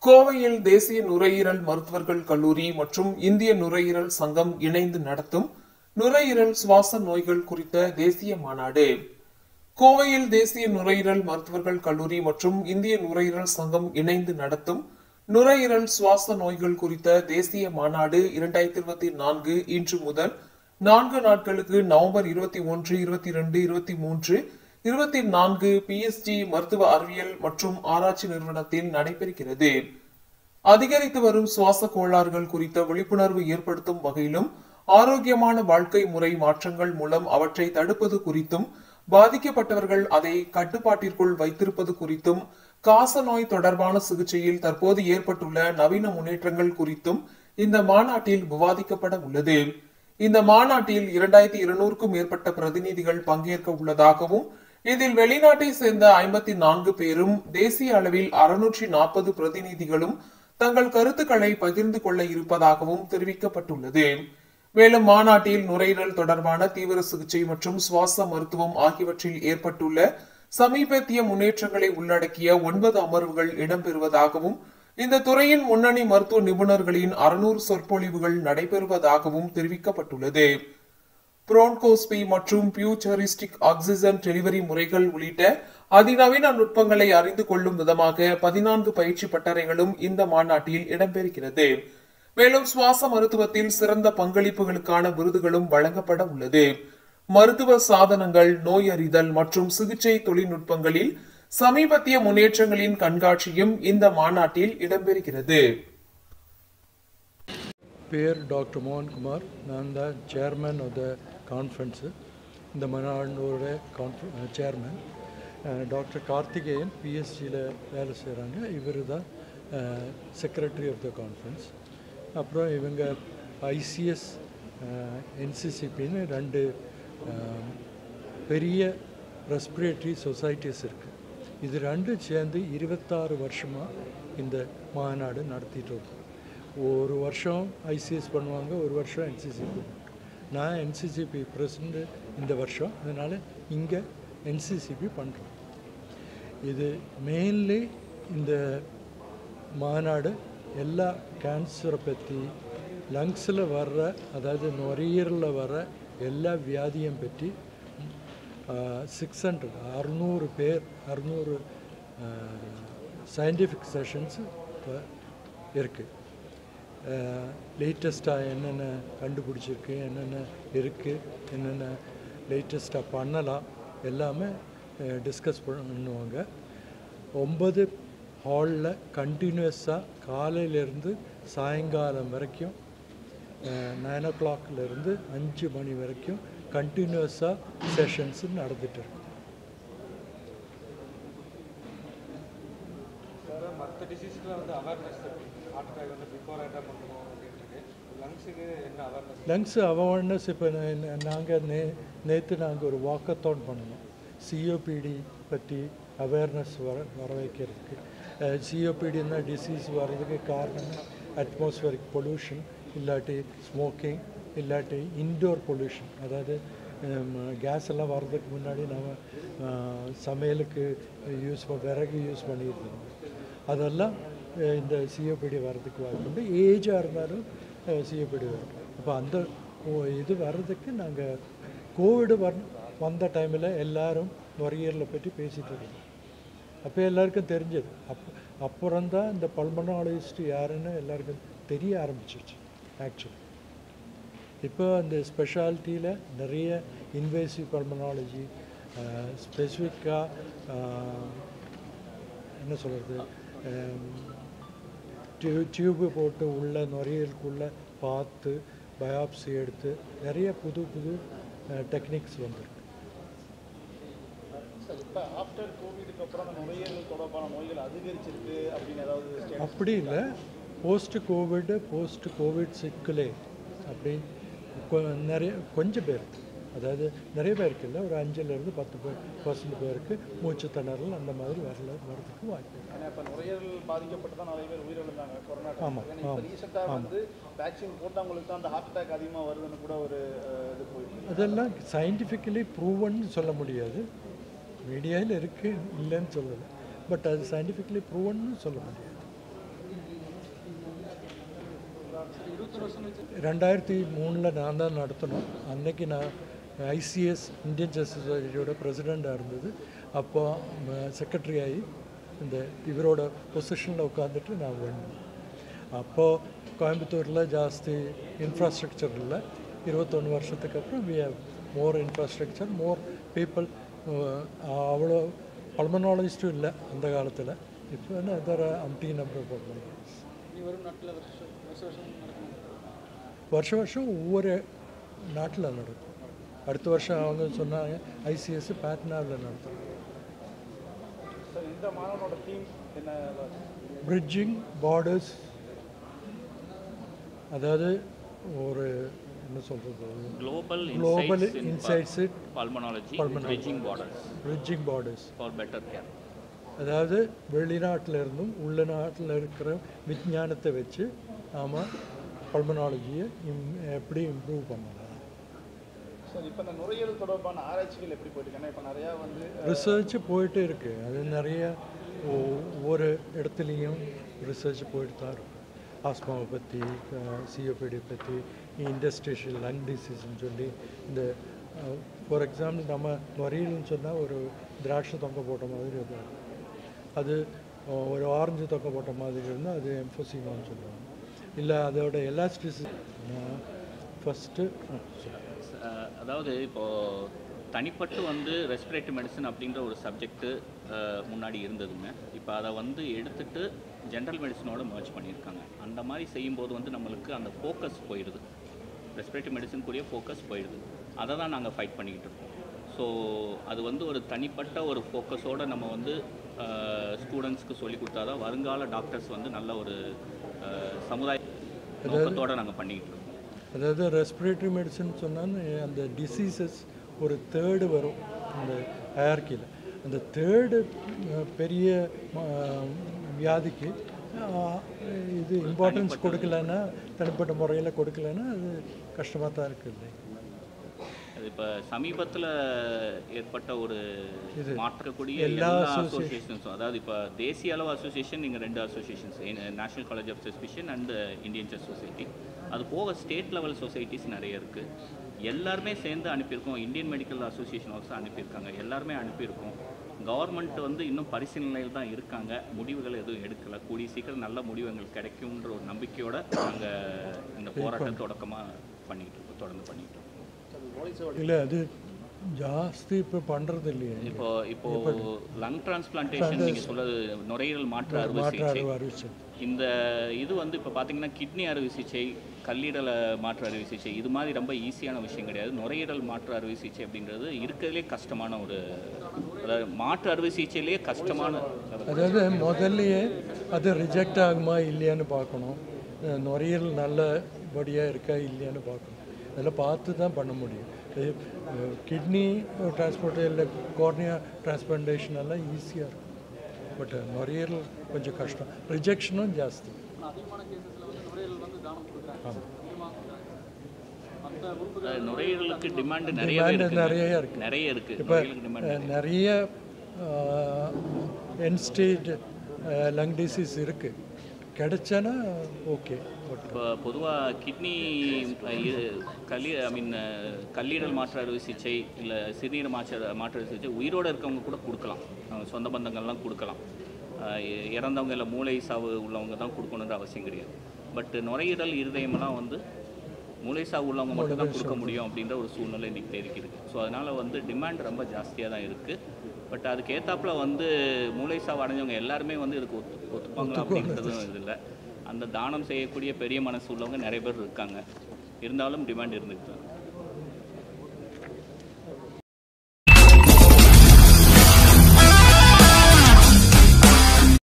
கோவையில் தேசிய நுரையீரல் மருத்துவர்கள் கல்லூரி மற்றும் இந்திய நுரையீரல் சங்கம் இணைந்து நடத்தும் நுரையீரல் சுவாச நோய்கள் குறித்த தேசிய மாநாடு. கோவையில் தேசிய நுரையீரல் மருத்துவர்கள் கல்லூரி மற்றும் இந்திய நுரையீரல் சங்கம் இணைந்து நடத்தும் நுரையீரல் சுவாச நோய்கள் குறித்த தேசிய மாநாடு 2024 இன்று முதல் 4 நாட்களுக்கு நவம்பர் 21, 22, 23, 24 PSG மருத்துவ அறிவியல் மற்றும் ஆராய்ச்சி நிறுவனத்தில் நடைபெறுகிறது. அதிகரித்து வரும் சுவாச கோளாறுகள் குறித்த விழிப்புணர்வு ஏற்படுத்தும் வகையிலும் ஆரோக்கியமான வாழ்க்கை முறை மாற்றங்கள் மூலம் அவற்றை தடுப்பது குறித்தும் பாதிக்கப்பட்டவர்கள் அதை கட்டுப்பாட்டிற்குள் வைத்திருப்பது குறித்தும் காச நோய் தொடர்பான சிகிச்சையில் தற்போது ஏற்பட்டுள்ள நவீன முன்னேற்றங்கள் குறித்தும் இந்த மாநாட்டில் விவாதிக்கப்பட உள்ளது. இந்த மாநாட்டில் 2200க்கும் மேற்பட்ட பிரதிநிதிகள் பங்கேற்க உள்ளதாகவும் இதில் வெளிநாட்டை சேர்ந்த 54 பேரும் தேசிய அளவில் 640 பிரதிநிதிகளும் தங்கள் கருத்துக்களை பகிர்ந்து கொள்ள இருப்பதாகவும் தெரிவிக்கப்பட்டுள்ளது. மேலும் மாநாட்டில் நுரையீரல் தொடர்பான தீவிர சிகிச்சை மற்றும் சுவாச மருத்துவம் ஆகியவற்றில் ஏற்பட்டுள்ள சமீபத்திய முன்னேற்றங்களை உள்ளடக்கிய 9 அமர்வுகள் இடம்பெறுவதாகவும் இந்த துறையின் முன்னணி மருத்துவ நிபுணர்களின் 600 சொற்பொழிவுகள் நடைபெறுவதாகவும் தெரிவிக்கப்பட்டுள்ளது. புரோன்கோஸ்பி மற்றும் பியூச்சரிஸ்டிக் ஆக்சிஜன் டெலிவரி முறைகள் உள்ளிட்ட அதிநவீன நுட்பங்களை அறிந்து கொள்ளும் விதமாக 14 பயிற்சி பட்டறைகளும் இந்த மாநாட்டில் இடம்பெறுகிறது. மேலும் சுவாச மருத்துவத்தில் சிறந்த பங்களிப்புகளுக்கான விருதுகளும் வழங்கப்பட உள்ளது. மருத்துவ சாதனங்கள், நோய் அறிதல் மற்றும் சிகிச்சை தொழில்நுட்பங்களில் சமீபத்திய முன்னேற்றங்களின் கண்காட்சியும் இந்த மாநாட்டில் இடம்பெறுகிறது. பேர் டாக்டர் மோகன்குமார். நான் தான் சேர்மன் ஆஃப் த கான்ஃபரன்ஸு. இந்த மாநாடோட சேர்மன். டாக்டர் கார்த்திகேயன் பிஎஸ்சியில் வேலை செய்கிறாங்க. இவர் தான் செக்ரட்டரி ஆஃப் த கான்ஃபரன்ஸ். அப்புறம் இவங்க ஐசிஎஸ், என்சிசிபின்னு 2 பெரிய ரெஸ்பிரேட்டரி சொசைட்டிஸ் இருக்குது. இது 2 சேர்ந்து 26 வருஷமாக இந்த மாநாடு நடத்திட்டு இருக்கோம். ஒரு வருஷம் ஐசிஎஸ் பண்ணுவாங்க, ஒரு வருஷம் என்சிசிபி பண்ணுவாங்க. நான் என்சிசிபி பிரசிடண்ட் இந்த வருஷம், அதனால் இங்கே என்சிசிபி பண்ணுறோம். இது மெயின்லி இந்த மாநாடு எல்லா கேன்சரை பற்றி, லங்ஸில் வர்ற, அதாவது நுரையீரலில் வர்ற எல்லா வியாதியும் பற்றி 600 பேர் 600 சயின்டிஃபிக் செஷன்ஸ் இப்போ இருக்குது. லேட்டஸ்ட்டாக என்னென்ன கண்டுபிடிச்சிருக்கு, என்னென்ன இருக்குது, என்னென்ன லேட்டஸ்ட்டாக பண்ணலாம் எல்லாமே டிஸ்கஸ் பண்ணுவாங்க. 9 ஹாலில் கண்டினியூஸாக காலையிலேருந்து சாயங்காலம் வரைக்கும் 9 o'clockலேருந்து 5 மணி வரைக்கும் கண்டினியூஸாக செஷன்ஸு நடந்துகிட்டு இருக்கு. மற்ற டிசீஸ்க்குலாம் வந்து அவேர்னஸ் ஹார்ட் அட்டாக் வந்து பிஃபோர் அட்டாக் பண்ணுவோம் அப்படின்ட்டு லங்ஸுக்கு என்ன அவேர்னஸ்? லங்ஸு அவேர்னஸ் இப்போ நாங்கள் நேற்று நாங்கள் ஒரு வாக்கத்தான் பண்ணணும். சிஓபிடி பற்றி அவேர்னஸ் வர வைக்கிறதுக்கு. சிஓபிடின்னா டிசீஸ் வர்றதுக்கு காரணம் அட்மாஸ்பியரிக் பொல்யூஷன், இல்லாட்டி ஸ்மோக்கிங், இல்லாட்டி இன்டோர் பொல்யூஷன். அதாவது கேஸ் எல்லாம் வர்றதுக்கு முன்னாடி நம்ம சமையலுக்கு விறகு யூஸ் பண்ணியிருந்தோம். அதெல்லாம் இந்த சிஓபிடி வர்றதுக்கு வாய்ப்புண்டு. ஏஜாக இருந்தாலும் சிஓபிடி வரும். அப்போ அந்த இது வர்றதுக்கு நாங்கள் கோவிடு வந்த டைமில் எல்லோரும் நுரையீரலை பற்றி பேசிகிட்டு இருக்கோம். அப்போ எல்லாருக்கும் தெரிஞ்சது. அப்புறம்தான் இந்த பல்மனாலஜிஸ்ட் யாருன்னு எல்லாருக்கும் தெரிய ஆரம்பிச்சிச்சு. ஆக்சுவலி இப்போ அந்த ஸ்பெஷாலிட்டியில் நிறைய இன்வேசிவ் பல்மனாலஜி, ஸ்பெசிஃபிக்காக என்ன சொல்கிறது, டியூப்பு போட்டு உள்ள நுரையீரலுக்குள்ளே பார்த்து பயாப்சி எடுத்து நிறைய புது புது டெக்னிக்ஸ் வந்துருக்கு. அப்படி இல்லை, போஸ்ட் கோவிட் சிக்கலே அப்படின்னு நிறைய கொஞ்சம் பேருக்கு, அதாவது நிறைய பேருக்கு இல்லை, ஒரு 5லேருந்து 10% பேருக்கு மூச்சு திணறல் அந்த மாதிரி வர்றதுக்கு வாய்ப்பு. இப்போ நுரையீரல் பாதிக்கப்பட்டு தான் நிறைய பேர் உயிரிழந்தாங்க கொரோனா. ஆமாம். ரீசெண்டாக வந்து வேக்சின் போட்டவங்களுக்கு தான் அந்த ஹார்ட் அட்டாக் அதிகமாக வருதுன்னு கூட ஒரு இது போயிருக்கு. அதெல்லாம் சயின்டிஃபிக்கலி ப்ரூவன்னு சொல்ல முடியாது. மீடியாவில் இருக்குது, இல்லைன்னு சொல்லலை. பட் அது சயின்டிஃபிக்கலி ப்ரூவன்னு சொல்ல முடியாது. 2003 நான் தான் நடத்தினோம். அன்னைக்கு நான் ஐசிஎஸ் இந்தியன் செஸ் சொசைட்டியோட பிரசிடெண்ட்டாக இருந்தது. அப்போ செக்ரட்டரி ஆகி இந்த இவரோட பொசிஷனில் உட்காந்துட்டு நான் வேணும். அப்போது கோயம்புத்தூரில் ஜாஸ்தி இன்ஃப்ராஸ்ட்ரக்சர் இல்லை. 21 வருஷத்துக்கு அப்புறம் we have more infrastructure, more people. அவ்வளோ பல்மனாலஜிஸ்ட்டும் இல்லை அந்த காலத்தில். இப்போ என்ன அதர் அம்டி நம்பர் பல்மனாலஜிஸ்ட். வருஷம் வருஷம் ஒவ்வொரு நாட்டில் நடக்கும். அடுத்த வருஷம் அவங்க சொன்னாங்க ஐசிஎஸ் பாட்னாவில் நடத்தும். இந்த மாநாடோட தீம் என்ன? Bridging borders. அதாவது ஒரு என்ன சொல்கிறது, global insights in pulmonology, bridging borders for better care. அதாவது வெளிநாட்டில் இருந்தும் உள்ள நாட்டில் இருக்கிற விஞ்ஞானத்தை வச்சு நாம் பல்மனாலஜியை எப்படி இம்ப்ரூவ் பண்ணலாம். சார் இப்போ இந்த நுரையீரல் தொடர்பான ஆராய்ச்சிகள் எப்படி போயிட்டு இருக்கு? இப்போ நிறையா வந்து ரிசர்ச் போயிட்டு இருக்குது. அது நிறைய ஒவ்வொரு இடத்துலையும் ரிசர்ச் போயிட்டு தான் இருக்கும். ஆஸ்மாவை பற்றி, சிஓபிடி பற்றி, இண்டஸ்ட்ரியல் லங் டிசீஸ்ன்னு சொல்லி இந்த ஃபார் எக்ஸாம்பிள் நம்ம நுரையீரல்னு சொன்னால் ஒரு திராட்சை தொங்க போட்ட மாதிரி இருக்கும். அது ஒரு ஆரஞ்சு தொங்க போட்ட மாதிரி இருந்தால் அது எம்ஃபோசிமான்னு சொல்லுவாங்க. இல்லை அதோட எலாஸ்டிசிட்டி ஃபஸ்ட்டு. அதாவது இப்போது தனிப்பட்டு வந்து ரெஸ்பிரேட்டரி மெடிசன் அப்படின்ற ஒரு சப்ஜெக்ட்டு முன்னாடி இருந்ததுங்க. இப்போ அதை வந்து எடுத்துகிட்டு ஜென்ரல் மெடிசனோட மர்ஜ் பண்ணியிருக்காங்க. அந்த மாதிரி செய்யும்போது வந்து நம்மளுக்கு அந்த ஃபோக்கஸ் போயிடுது, ரெஸ்பிரேட்டரி மெடிசனுக்குரிய ஃபோக்கஸ் போயிடுது. அதை தான் நாங்கள் ஃபைட் பண்ணிக்கிட்டு இருக்கோம். ஸோ அது வந்து ஒரு தனிப்பட்ட ஒரு ஃபோக்கஸோடு நம்ம வந்து ஸ்டூடெண்ட்ஸ்க்கு சொல்லி கொடுத்தா தான் வருங்கால டாக்டர்ஸ் வந்து நல்ல ஒரு சமுதாய நோக்கத்தோடு நாங்கள் பண்ணிக்கிட்டு இருக்கோம். அதாவது ரெஸ்பிரேட்டரி மெடிசன் சொன்னால் அந்த டிசீசஸ் ஒரு தேர்டு வரும் அந்த ஹயர்கியில். அந்த தேர்டு பெரிய வியாதிக்கு இது இம்பார்ட்டன்ஸ் கொடுக்கலன்னா, தனிப்பட்ட முறையில் கொடுக்கலன்னா அது கஷ்டமாக தான் இருக்குது. அது இப்போ சமீபத்தில் ஏற்பட்ட ஒரு மாற்றக்கூடிய எல்லா அசோசியேஷன்ஸும், அதாவது இப்போ தேசிய அளவு அசோசியேஷன், நீங்கள் 2 associations, national college of chest physicians and Indian chest society, அது போக ஸ்டேட் லெவல் சொசைட்டிஸ் நிறைய இருக்குது. எல்லாருமே சேர்ந்து அனுப்பியிருக்கோம். இந்தியன் மெடிக்கல் அசோசியேஷன் ஆல்சோ அனுப்பியிருக்காங்க. எல்லாருமே அனுப்பியிருக்கோம். கவர்மெண்ட் வந்து இன்னும் பரிசீலனையில் தான் இருக்காங்க. முடிவுகள் எதுவும் எடுக்கலை. கூடிய சீக்கிரம் நல்ல முடிவு எங்களுக்கு கிடைக்கும்ன்ற ஒரு நம்பிக்கையோடு நாங்கள் இந்த போராட்டம் பண்ணிக்கிட்டு இருக்கோம், தொடர்ந்து பண்ணிக்கிட்டு இருக்கோம். இல்லை அது ஜாஸ்தி இப்போ பண்ணுறது இல்லையே. இப்போ லங் டிரான்ஸ்பிளான்டேஷன் நீங்கள் சொல்கிறது நுரையீரல் மாற்று அறுவை சிகிச்சை. இந்த இது வந்து இப்போ பார்த்தீங்கன்னா கிட்னி அறுவை சிகிச்சை, கல்லீரல் மாற்று அறுவை சிகிச்சை, இது மாதிரி ரொம்ப ஈஸியான விஷயம் கிடையாது. நுரையீரல் மாற்று அறுவை சிகிச்சை அப்படின்றது இருக்கிறதுலே கஷ்டமான ஒரு, அதாவது மாற்று அறுவை சிகிச்சையிலேயே கஷ்டமான. அதாவது முதல்லையே அது ரிஜெக்ட் ஆகுமா இல்லையான்னு பார்க்கணும். நுரையீரல் நல்லபடியாக இருக்கா இல்லையான்னு பார்க்கணும். அதெல்லாம் பார்த்து தான் பண்ண முடியும். கிட்னி டிரான்ஸ்போர்ட் இல்லை கார்னியா டிரான்ஸ்பிளான்டேஷன் எல்லாம் ஈஸியாக இருக்கும். பட் நுரையீரல் கொஞ்சம் கஷ்டம், ரிஜெக்ஷனும் ஜாஸ்தி. நுரையீரலுக்கு டிமாண்ட் நிறைய இருக்குது. இப்போ நிறைய எண்ட் ஸ்டேஜ் லங் டிசீஸ் இருக்குது. கிடைச்சானா ஓகே. இப்போ பொதுவாக கிட்னி கல்லீரல் மாற்று அறுவை சிகிச்சை இல்லை சிறுநீர் மாற்று அறுவை சிகிச்சை உயிரோடு இருக்கவங்க கூட கொடுக்கலாம். சொந்த பந்தங்கள்லாம் கொடுக்கலாம். இறந்தவங்க இல்லை மூளை சாவு உள்ளவங்க தான் கொடுக்கணுன்ற அவசியம் கிடையாது. பட் நுரையீரல் இருதயமெல்லாம் வந்து மூளை சாவு உள்ளவங்க மட்டும் தான் கொடுக்க முடியும் அப்படின்ற ஒரு சூழ்நிலை இன்றைக்கி தேதிக்கு இருக்குது. ஸோ அதனால் வந்து டிமாண்ட் ரொம்ப ஜாஸ்தியாக தான் இருக்குது. பட் அதுக்கு ஏற்றாப்புல வந்து மூளை சாவு அடைஞ்சவங்க எல்லாருமே வந்து இதுக்கு ஒத்துப்பாங்களா அப்படின்றதும் இது இல்லை. அந்த தானம் செய்யக்கூடிய பெரிய மனசு உள்ளவங்க நிறைய பேர் இருக்காங்க. இருந்தாலும் டிமாண்ட் இருந்துட்டு தான்.